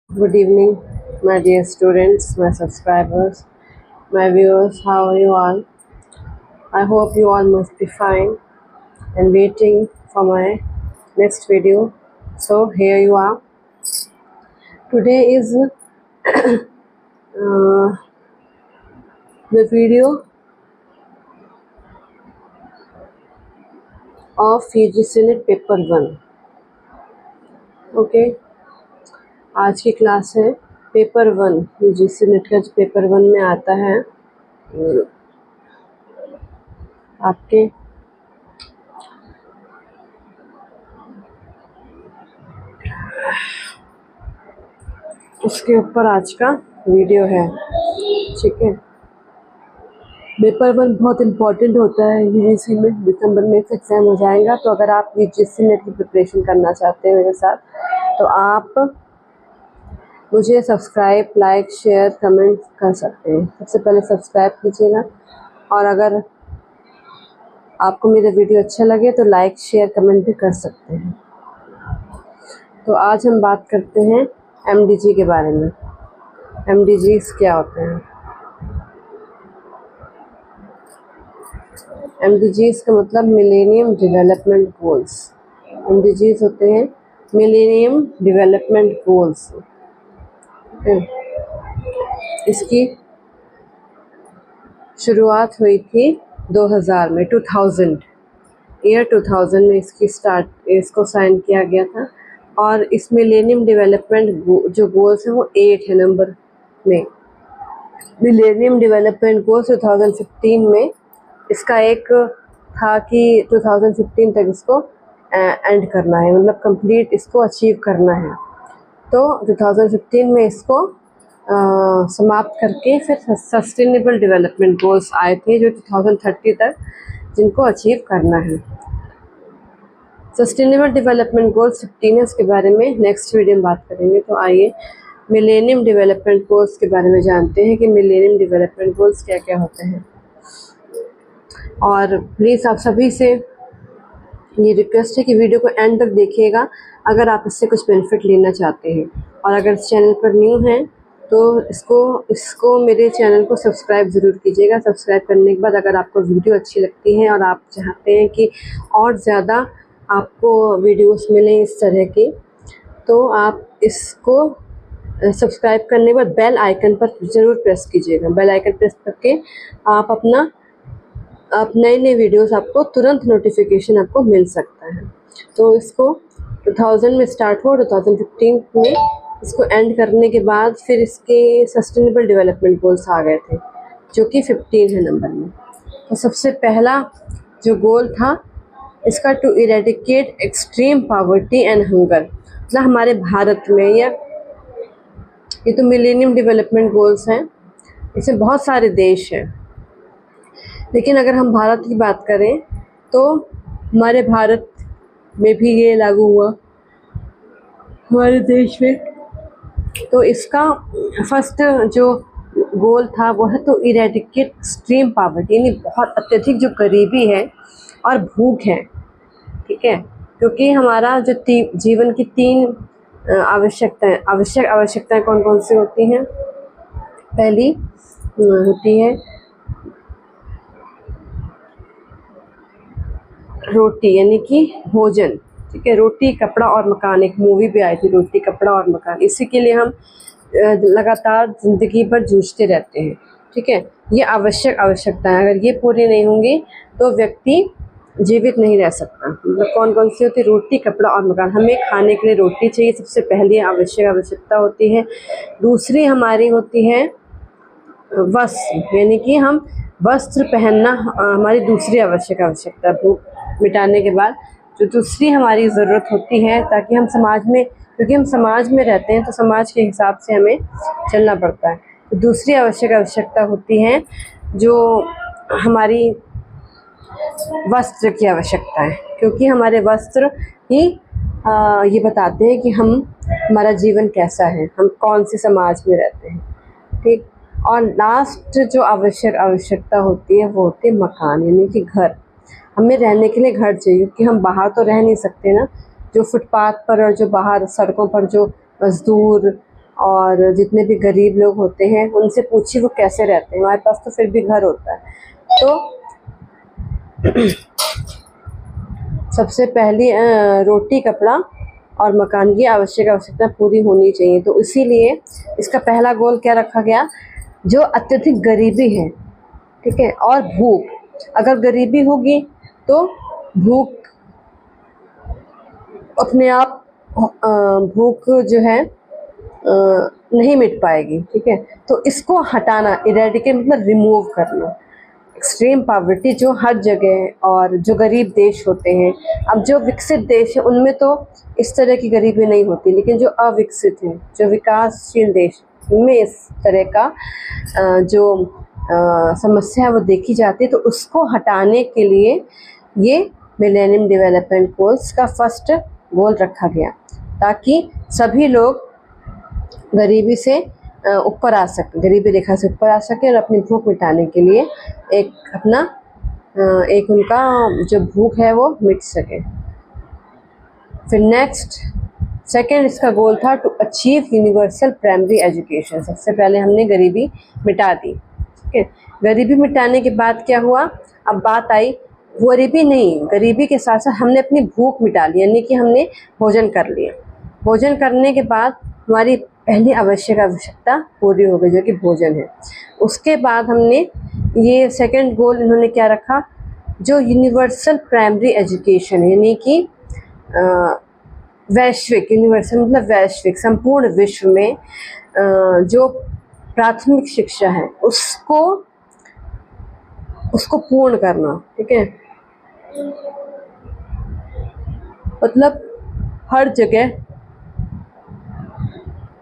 Good evening, my dear students, my subscribers, my viewers. How are you all? I hope you all must be fine and waiting for my next video. So, here you are. Today is the video of UGC NET paper 1. Okay, आज की class है paper 1. UGC NET का जो paper 1 में आता है आपके उसके ऊपर आज का वीडियो है. ठीक है, पेपर 1 बहुत इम्पोर्टेंट होता है यूजीसी में. दिसंबर में इस एग्ज़ाम हो जाएगा. तो अगर आप यूजीसी नेट की प्रिपरेशन करना चाहते हैं मेरे साथ, तो आप मुझे सब्सक्राइब, लाइक, शेयर, कमेंट कर सकते हैं. सबसे पहले सब्सक्राइब कीजिएगा, और अगर आपको मेरा वीडियो अच्छा लगे तो लाइक, शेयर, कमेंट भी कर सकते हैं. तो आज हम बात करते हैं एमडीजी के बारे में. एमडीजीज क्या होते हैं? एमडीजीज का मतलब मिलेनियम डेवलपमेंट गोल्स. एमडीजीज होते हैं मिलेनियम डेवलपमेंट गोल्स. इसकी शुरुआत हुई थी 2000 में. 2000 में इसको साइन किया गया था. और इस मिलेनियम डेवलपमेंट जो गोल्स हैं वो 8 है नंबर में. मिलेनियम डेवलपमेंट गोल्स 2015 में इसका एक था कि 2015 तक इसको एंड करना है, मतलब कंप्लीट इसको अचीव करना है. तो 2015 में इसको समाप्त करके फिर सस्टेनेबल डेवलपमेंट गोल्स आए थे जो 2030 तक जिनको अचीव करना है. सस्टेनेबल डेवलपमेंट गोल्स 15 है, उसके बारे में नेक्स्ट वीडियो में बात करेंगे. तो आइए मिलेनियम डेवलपमेंट गोल्स के बारे में जानते हैं कि मिलेनियम डेवलपमेंट गोल्स क्या क्या होते हैं. और प्लीज़ आप सभी से ये रिक्वेस्ट है कि वीडियो को एंड तक देखिएगा अगर आप इससे कुछ बेनिफिट लेना चाहते हैं. और अगर इस चैनल पर न्यू हैं तो इसको मेरे चैनल को सब्सक्राइब ज़रूर कीजिएगा. सब्सक्राइब करने के बाद अगर आपको वीडियो अच्छी लगती है और आप चाहते हैं कि और ज़्यादा आपको वीडियोस मिलें इस तरह की, तो आप इसको सब्सक्राइब करने के बाद बेल आइकन पर ज़रूर प्रेस कीजिएगा. बेल आइकन प्रेस करके आप नए वीडियोस आपको तुरंत नोटिफिकेशन आपको मिल सकता है. तो इसको 2000 में स्टार्ट हुआ, 2015 में इसको एंड करने के बाद फिर इसके सस्टेनेबल डेवलपमेंट गोल्स आ गए थे जो कि 15 है नंबर में. तो सबसे पहला जो गोल था इसका to eradicate extreme poverty and hunger. मतलब हमारे भारत में ये तो मिलेनियम डेवलपमेंट गोल्स हैं, इसमें बहुत सारे देश हैं, लेकिन अगर हम भारत की बात करें तो हमारे भारत में भी ये लागू हुआ हमारे देश में. तो इसका फर्स्ट जो गोल था वो है तो इरेडिकेट एक्सट्रीम पॉवर्टी, यानी बहुत अत्यधिक जो गरीबी है और भूख है. ठीक है, क्योंकि हमारा जो जीवन की 3 आवश्यकताएं कौन कौन सी होती हैं. पहली होती है रोटी, यानी कि भोजन. ठीक है, रोटी, कपड़ा और मकान. एक मूवी भी आई थी रोटी, कपड़ा और मकान. इसी के लिए हम लगातार ज़िंदगी भर जूझते रहते हैं. ठीक है, ये आवश्यकताएं अगर ये पूरी नहीं होंगी तो व्यक्ति जीवित नहीं रह सकता. मतलब कौन कौन सी होती है? रोटी, कपड़ा और मकान. हमें खाने के लिए रोटी चाहिए, सबसे पहली आवश्यकता होती है. दूसरी हमारी होती है वस्त्र, यानी कि हम वस्त्र पहनना हमारी दूसरी आवश्यकता. भूख मिटाने के बाद जो दूसरी हमारी ज़रूरत होती है, ताकि हम समाज में, क्योंकि हम समाज में रहते हैं तो समाज के हिसाब से हमें चलना पड़ता है. तो दूसरी आवश्यकता होती है जो हमारी वस्त्र की आवश्यकता है, क्योंकि हमारे वस्त्र ही ये बताते हैं कि हमारा जीवन कैसा है, हम कौन से समाज में रहते हैं. ठीक. और लास्ट जो आवश्यकता होती है वो होती है मकान, यानी कि घर. हमें रहने के लिए घर चाहिए, क्योंकि हम बाहर तो रह नहीं सकते ना. जो फुटपाथ पर और जो बाहर सड़कों पर जो मजदूर और जितने भी गरीब लोग होते हैं उनसे पूछिए वो कैसे रहते हैं, हमारे पास तो फिर भी घर होता है। तो सबसे पहली रोटी, कपड़ा और मकान की आवश्यकता पूरी होनी चाहिए। तो इसीलिए इसका पहला गोल क्या रखा गया, जो अत्यधिक गरीबी है, ठीक है, और भूख, अगर गरीबी होगी तो भूख अपने आप भूख जो है नहीं मिट पाएगी, ठीक है। तो इसको हटाना, इरेडिकेट मतलब रिमूव करना, एक्सट्रीम पॉवर्टी जो हर जगह, और जो गरीब देश होते हैं, अब जो विकसित देश है उनमें तो इस तरह की गरीबी नहीं होती, लेकिन जो अविकसित हैं, जो विकासशील देश, उनमें इस तरह का जो समस्या है वो देखी जाती है। तो उसको हटाने के लिए ये मिलेनियम डेवलपमेंट गोल्स का फर्स्ट गोल रखा गया, ताकि सभी लोग गरीबी से ऊपर आ सके, गरीबी रेखा से ऊपर आ सके और अपनी भूख मिटाने के लिए एक अपना एक उनका जो भूख है वो मिट सके। फिर नेक्स्ट सेकंड इसका गोल था to achieve universal primary education. सबसे पहले हमने गरीबी मिटा दी, ठीक है। गरीबी मिटाने के बाद क्या हुआ, अब बात आई गरीबी नहीं, गरीबी के साथ साथ हमने अपनी भूख मिटा ली, यानी कि हमने भोजन कर लिया। भोजन करने के बाद हमारी पहली आवश्यकता पूरी हो गई, जो कि भोजन है। उसके बाद हमने ये सेकंड गोल इन्होंने क्या रखा, जो यूनिवर्सल प्राइमरी एजुकेशन है, यानी कि वैश्विक, यूनिवर्सल मतलब वैश्विक, संपूर्ण विश्व में जो प्राथमिक शिक्षा है उसको पूर्ण करना, ठीक है। मतलब हर जगह,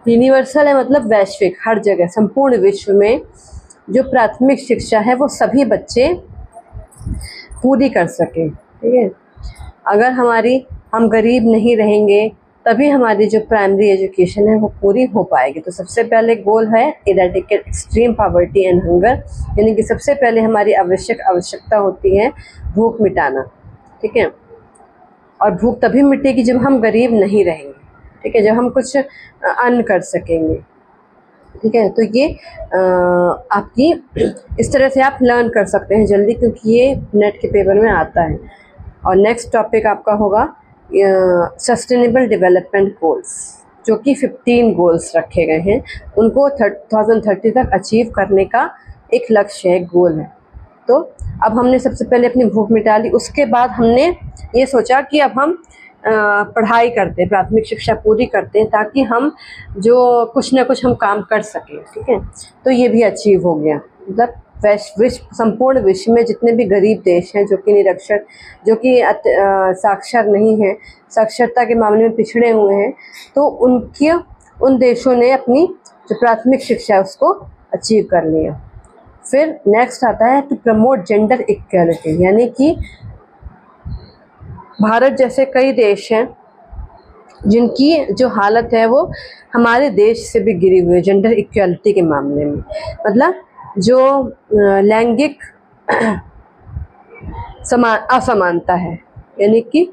यूनिवर्सल है मतलब वैश्विक, हर जगह संपूर्ण विश्व में जो प्राथमिक शिक्षा है वो सभी बच्चे पूरी कर सकें, ठीक है। अगर हम गरीब नहीं रहेंगे तभी हमारी जो प्राइमरी एजुकेशन है वो पूरी हो पाएगी। तो सबसे पहले गोल है eradicate extreme poverty and hunger, यानी कि सबसे पहले हमारी आवश्यकता होती है भूख मिटाना, ठीक है। और भूख तभी मिटेगी जब हम गरीब नहीं रहेंगे, ठीक है, जब हम कुछ अर्न कर सकेंगे, ठीक है। तो ये आपकी इस तरह से आप लर्न कर सकते हैं जल्दी, क्योंकि ये नेट के पेपर में आता है। और नेक्स्ट टॉपिक आपका होगा सस्टेनेबल डेवलपमेंट गोल्स, जो कि 15 गोल्स रखे गए हैं, उनको 2030 तक अचीव करने का एक लक्ष्य है, एक गोल है। तो अब हमने सबसे पहले अपनी भूख मिटा ली, उसके बाद हमने ये सोचा कि अब हम पढ़ाई करते हैं, प्राथमिक शिक्षा पूरी करते हैं, ताकि हम जो कुछ ना कुछ हम काम कर सकें, ठीक है। तो ये भी अचीव हो गया, मतलब संपूर्ण विश्व में जितने भी गरीब देश हैं, जो कि निरक्षर, जो कि साक्षर नहीं हैं, साक्षरता के मामले में पिछड़े हुए हैं, तो उन देशों ने अपनी जो प्राथमिक शिक्षा है उसको अचीव कर लिया। फिर नेक्स्ट आता है टू प्रमोट जेंडर इक्वालिटी, यानी कि भारत जैसे कई देश हैं जिनकी जो हालत है वो हमारे देश से भी गिरी हुई है जेंडर इक्वालिटी के मामले में। मतलब जो लैंगिक असमानता है, यानी कि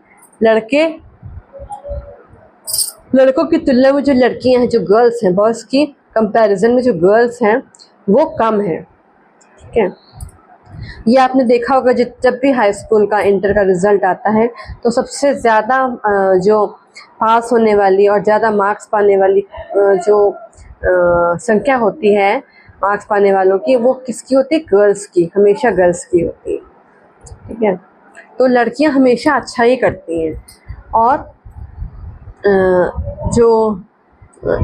लड़कों की तुलना में जो लड़कियां हैं, जो गर्ल्स हैं, बॉयज़ की कंपैरिजन में जो गर्ल्स हैं वो कम है, ठीक है। ये आपने देखा होगा जब भी हाई स्कूल का, इंटर का रिज़ल्ट आता है तो सबसे ज़्यादा जो पास होने वाली और ज़्यादा मार्क्स पाने वाली जो संख्या होती है मार्क्स पाने वालों की, वो किसकी होती है, गर्ल्स की, हमेशा गर्ल्स की होती है, ठीक है। तो लड़कियां हमेशा अच्छा ही करती हैं। और जो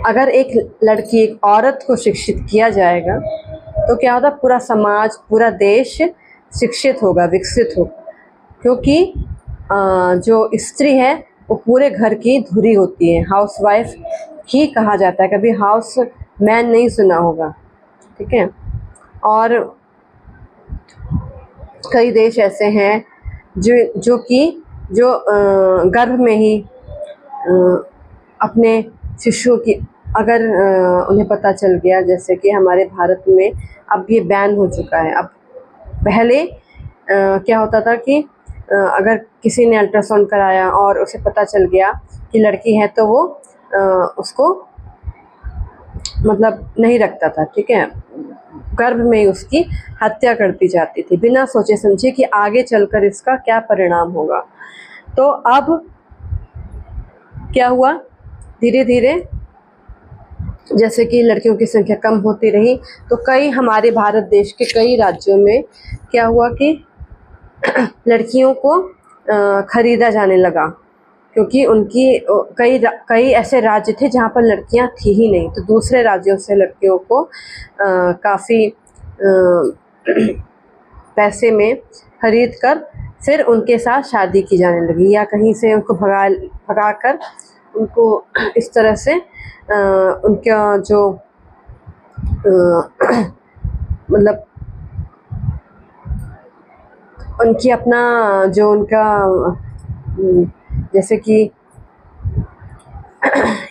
अगर एक लड़की, एक औरत को शिक्षित किया जाएगा तो क्या होता है, पूरा समाज, पूरा देश शिक्षित होगा, विकसित होगा, क्योंकि जो स्त्री है वो पूरे घर की धुरी होती है, हाउसवाइफ ही कहा जाता है, कभी हाउस मैन नहीं सुना होगा, ठीक है। और कई देश ऐसे हैं जो गर्भ में ही अपने शिशुओं की, अगर उन्हें पता चल गया, जैसे कि हमारे भारत में अब ये बैन हो चुका है। अब पहले क्या होता था कि अगर किसी ने अल्ट्रासाउंड कराया और उसे पता चल गया कि लड़की है तो वो उसको मतलब नहीं रखता था, ठीक है, गर्भ में ही उसकी हत्या कर दी जाती थी बिना सोचे समझे कि आगे चलकर इसका क्या परिणाम होगा। तो अब क्या हुआ, धीरे धीरे जैसे कि लड़कियों की संख्या कम होती रही, तो कई हमारे भारत देश के कई राज्यों में क्या हुआ कि लड़कियों को खरीदा जाने लगा, क्योंकि उनकी कई ऐसे राज्य थे जहाँ पर लड़कियाँ थी ही नहीं, तो दूसरे राज्यों से लड़कियों को काफ़ी पैसे में खरीद कर फिर उनके साथ शादी की जाने लगी, या कहीं से उनको भगा कर उनको इस तरह से उनका जो मतलब उनकी अपना जो उनका जैसे कि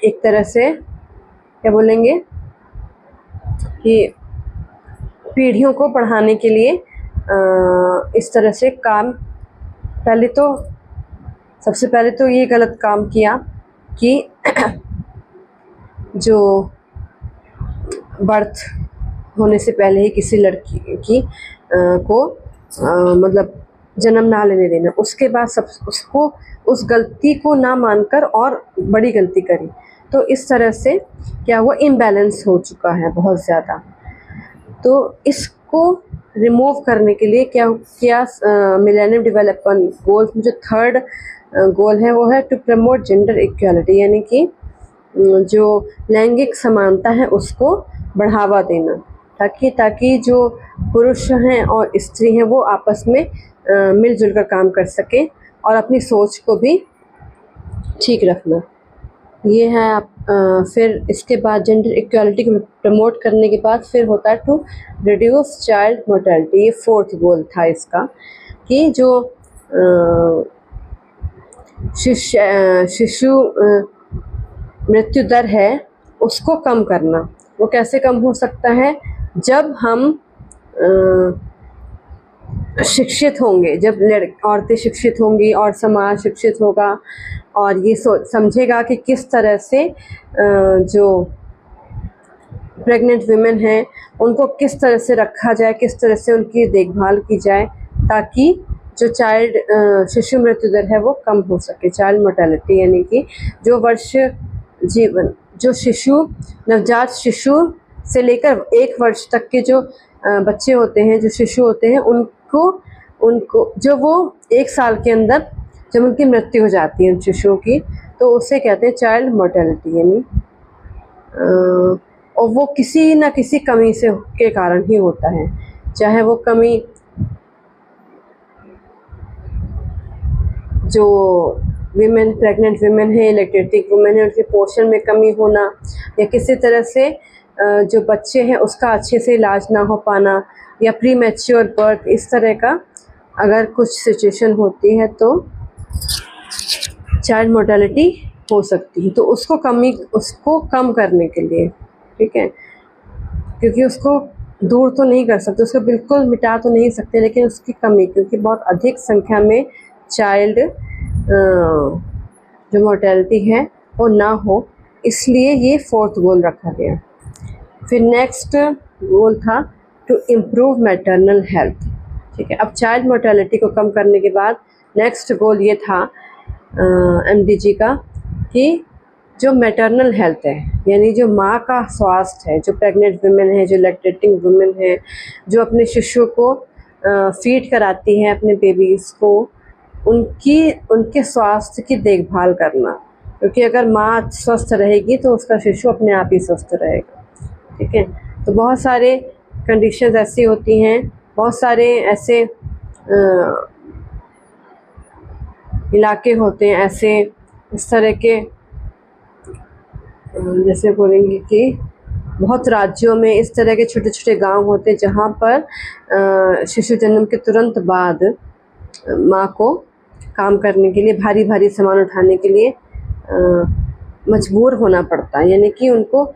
एक तरह से क्या बोलेंगे कि पीढ़ियों को पढ़ाने के लिए इस तरह से काम, सबसे पहले तो ये गलत काम किया कि जो बर्थ होने से पहले ही किसी लड़की की को मतलब जन्म ना लेने देना, उसके बाद उसको उस गलती को ना मानकर और बड़ी गलती करी। तो इस तरह से क्या हुआ, इम्बैलेंस हो चुका है बहुत ज़्यादा। तो इसको रिमूव करने के लिए क्या मिलेनियम डेवलपमेंट गोल्स में जो थर्ड गोल है वो है टू प्रमोट जेंडर इक्वालिटी, यानी कि जो लैंगिक समानता है उसको बढ़ावा देना, ताकि जो पुरुष हैं और स्त्री हैं वो आपस में मिलजुल कर काम कर सकें और अपनी सोच को भी ठीक रखना। ये है आप फिर इसके बाद जेंडर इक्वालिटी को प्रमोट करने के बाद फिर होता है टू रिड्यूस चाइल्ड मोर्टेलिटी। ये फोर्थ गोल था इसका, कि जो शिशु मृत्यु दर है उसको कम करना। वो कैसे कम हो सकता है, जब हम शिक्षित होंगे, जब औरतें शिक्षित होंगी और समाज शिक्षित होगा और ये समझेगा कि किस तरह से जो प्रेग्नेंट वुमेन हैं उनको किस तरह से रखा जाए, किस तरह से उनकी देखभाल की जाए, ताकि जो शिशु मृत्यु दर है वो कम हो सके। चाइल्ड मोर्टेलिटी यानी कि जो नवजात शिशु से लेकर 1 वर्ष तक के जो बच्चे होते हैं, जो शिशु होते हैं, उनको जो वो 1 साल के अंदर जब उनकी मृत्यु हो जाती है उन शिशुओं की, तो उसे कहते हैं चाइल्ड मोर्टेलिटी। यानी और वो किसी न किसी कमी के कारण ही होता है, चाहे वो कमी जो प्रेग्नेंट वुमेन है, लैक्टेटिंग वुमेन है, उनके पोषण में कमी होना, या किसी तरह से जो बच्चे हैं उसका अच्छे से इलाज ना हो पाना, या प्री मैच्योर बर्थ, इस तरह का अगर कुछ सिचुएशन होती है तो चाइल्ड मोर्टेलिटी हो सकती है। तो उसको कम करने के लिए, ठीक है, क्योंकि उसको दूर तो नहीं कर सकते, उसको बिल्कुल मिटा तो नहीं सकते, लेकिन उसकी कमी, क्योंकि बहुत अधिक संख्या में चाइल्ड जो मोर्टेलिटी है वो ना हो, इसलिए ये फोर्थ गोल रखा गया। फिर नेक्स्ट गोल था टू इम्प्रूव मैटरनल हेल्थ, ठीक है। अब चाइल्ड मोर्टेलिटी को कम करने के बाद नेक्स्ट गोल ये था MDG का, कि जो मैटरनल हेल्थ है, यानी जो माँ का स्वास्थ्य है, जो प्रेग्नेंट वुमेन है, जो लैक्टेटिंग वुमेन है, जो अपने शिशु को फीड कराती है, अपने बेबीज़ को, उनके स्वास्थ्य की देखभाल करना, क्योंकि अगर माँ स्वस्थ रहेगी तो उसका शिशु अपने आप ही स्वस्थ रहेगा, ठीक है। तो बहुत सारे कंडीशंस ऐसी होती हैं, बहुत सारे ऐसे इलाके होते हैं, ऐसे इस तरह के जैसे बोलेंगे कि बहुत राज्यों में इस तरह के छोटे छोटे गांव होते हैं जहाँ पर शिशु जन्म के तुरंत बाद माँ को काम करने के लिए, भारी भारी सामान उठाने के लिए मजबूर होना पड़ता है। यानी कि उनको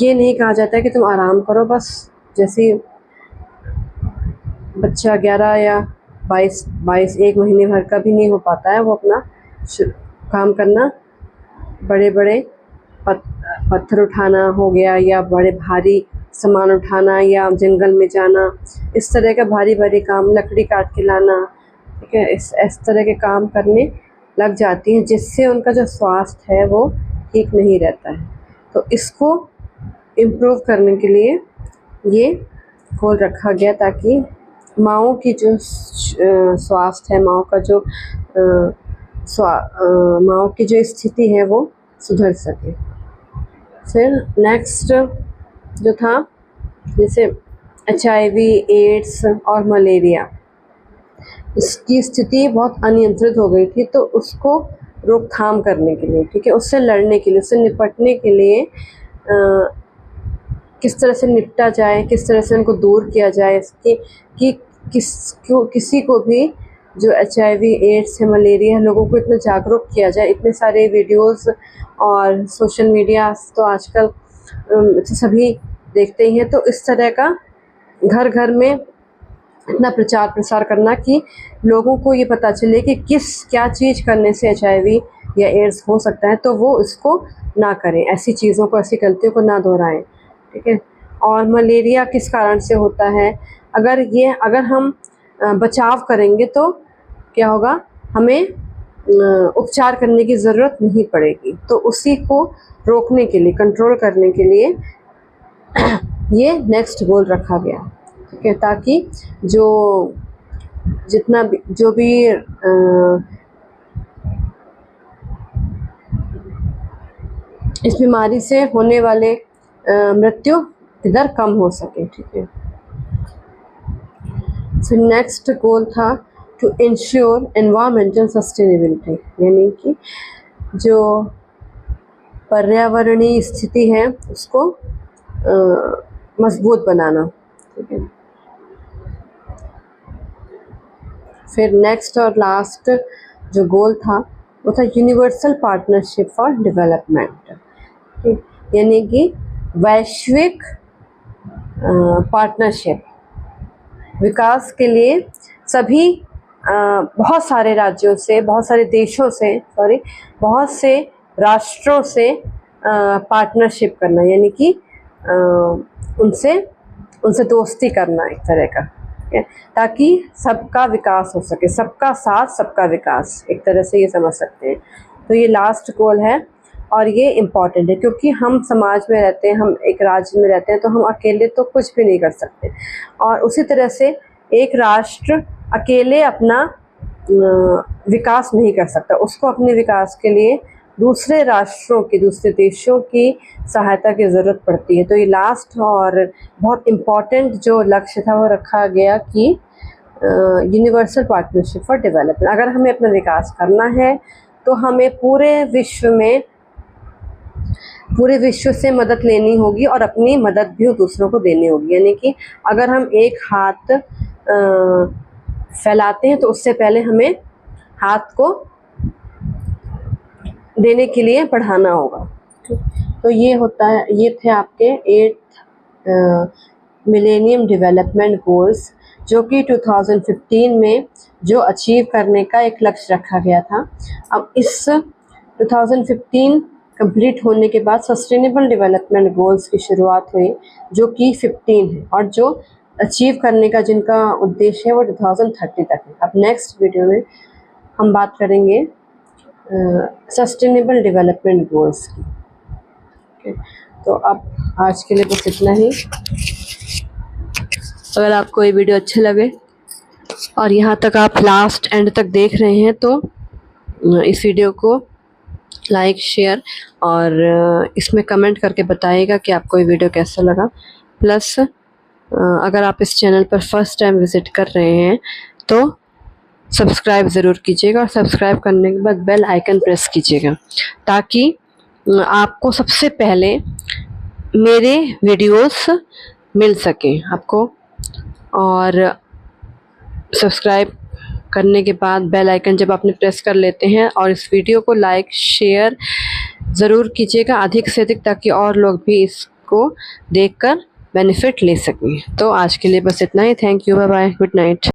ये नहीं कहा जाता है कि तुम आराम करो, बस जैसे बच्चा 11 या 22 1 महीने भर का भी नहीं हो पाता है, वो अपना काम करना बड़े बड़े पत्थर उठाना हो गया या बड़े भारी सामान उठाना या जंगल में जाना, इस तरह का भारी भारी काम, लकड़ी काट के लाना, ठीक है, इस तरह के काम करने लग जाती हैं, जिससे उनका जो स्वास्थ्य है वो ठीक नहीं रहता है। तो इसको इम्प्रूव करने के लिए ये गोल रखा गया, ताकि माँओं की जो स्वास्थ्य है, माँओं का जो माँओं की जो स्थिति है वो सुधर सके। फिर नेक्स्ट जो था, जैसे HIV, एड्स और मलेरिया, इसकी स्थिति बहुत अनियंत्रित हो गई थी, तो उसको रोकथाम करने के लिए, ठीक है, उससे लड़ने के लिए, उससे निपटने के लिए किस तरह से निपटा जाए, किस तरह से उनको दूर किया जाए, इसकी कि किसी को भी जो HIV, एड्स है, मलेरिया है, लोगों को इतना जागरूक किया जाए। इतने सारे वीडियोस और सोशल मीडिया तो आजकल सभी देखते ही हैं, तो इस तरह का घर घर में इतना प्रचार प्रसार करना कि लोगों को ये पता चले कि क्या चीज़ करने से HIV या एड्स हो सकता है, तो वो इसको ना करें, ऐसी चीज़ों को, ऐसी गलतियों को ना दोहराएं, ठीक है। और मलेरिया किस कारण से होता है, अगर हम बचाव करेंगे तो क्या होगा, हमें उपचार करने की ज़रूरत नहीं पड़ेगी। तो उसी को रोकने के लिए, कंट्रोल करने के लिए ये नेक्स्ट गोल रखा गया, ठीक है, ताकि जो भी इस बीमारी से होने वाले मृत्यु की दर कम हो सके, ठीक है। फिर नेक्स्ट गोल था टू इंश्योर एनवायरमेंटल सस्टेनेबिलिटी, यानी कि जो पर्यावरणीय स्थिति है उसको मजबूत बनाना, ठीक है। फिर नेक्स्ट और लास्ट जो गोल था वो था यूनिवर्सल पार्टनरशिप फॉर डेवलपमेंट, ठीक, यानी कि वैश्विक पार्टनरशिप, विकास के लिए सभी बहुत सारे राज्यों से, बहुत सारे देशों से, बहुत से राष्ट्रों से पार्टनरशिप करना, यानी कि उनसे दोस्ती करना एक तरह का, ताकि सबका विकास हो सके, सबका साथ सबका विकास, एक तरह से ये समझ सकते हैं। तो ये लास्ट गोल है और ये इम्पॉर्टेंट है, क्योंकि हम समाज में रहते हैं, हम एक राज्य में रहते हैं, तो हम अकेले तो कुछ भी नहीं कर सकते। और उसी तरह से एक राष्ट्र अकेले अपना विकास नहीं कर सकता, उसको अपने विकास के लिए दूसरे राष्ट्रों की, दूसरे देशों की सहायता की ज़रूरत पड़ती है। तो ये लास्ट और बहुत इम्पॉर्टेंट जो लक्ष्य था वो रखा गया कि यूनिवर्सल पार्टनरशिप फॉर डेवलपमेंट। अगर हमें अपना विकास करना है तो हमें पूरे विश्व से मदद लेनी होगी और अपनी मदद भी दूसरों को देनी होगी। यानी कि अगर हम एक हाथ फैलाते हैं तो उससे पहले हमें हाथ को देने के लिए बढ़ाना होगा। तो ये थे आपके 8 मिलेनियम डेवलपमेंट गोल्स, जो कि 2015 में जो अचीव करने का एक लक्ष्य रखा गया था। अब इस 2015 कंप्लीट होने के बाद सस्टेनेबल डेवलपमेंट गोल्स की शुरुआत हुई, जो कि 15 है, और जो अचीव करने का जिनका उद्देश्य है वो 2030 तक है। अब नेक्स्ट वीडियो में हम बात करेंगे सस्टेनेबल डेवलपमेंट गोल्स की। okay. तो अब आज के लिए बस इतना ही। अगर आपको ये वीडियो अच्छे लगे और यहाँ तक आप लास्ट एंड तक देख रहे हैं तो इस वीडियो को लाइक, शेयर और इसमें कमेंट करके बताइएगा कि आपको ये वीडियो कैसा लगा। प्लस अगर आप इस चैनल पर फर्स्ट टाइम विज़िट कर रहे हैं तो सब्सक्राइब ज़रूर कीजिएगा, और सब्सक्राइब करने के बाद बेल आइकन प्रेस कीजिएगा, ताकि आपको सबसे पहले मेरे वीडियोस मिल सकें आपको। और सब्सक्राइब करने के बाद बेल आइकन जब आपने प्रेस कर लेते हैं, और इस वीडियो को लाइक, शेयर ज़रूर कीजिएगा अधिक से अधिक, ताकि और लोग भी इसको देखकर बेनिफिट ले सकें। तो आज के लिए बस इतना ही। Thank you, bye bye, good night.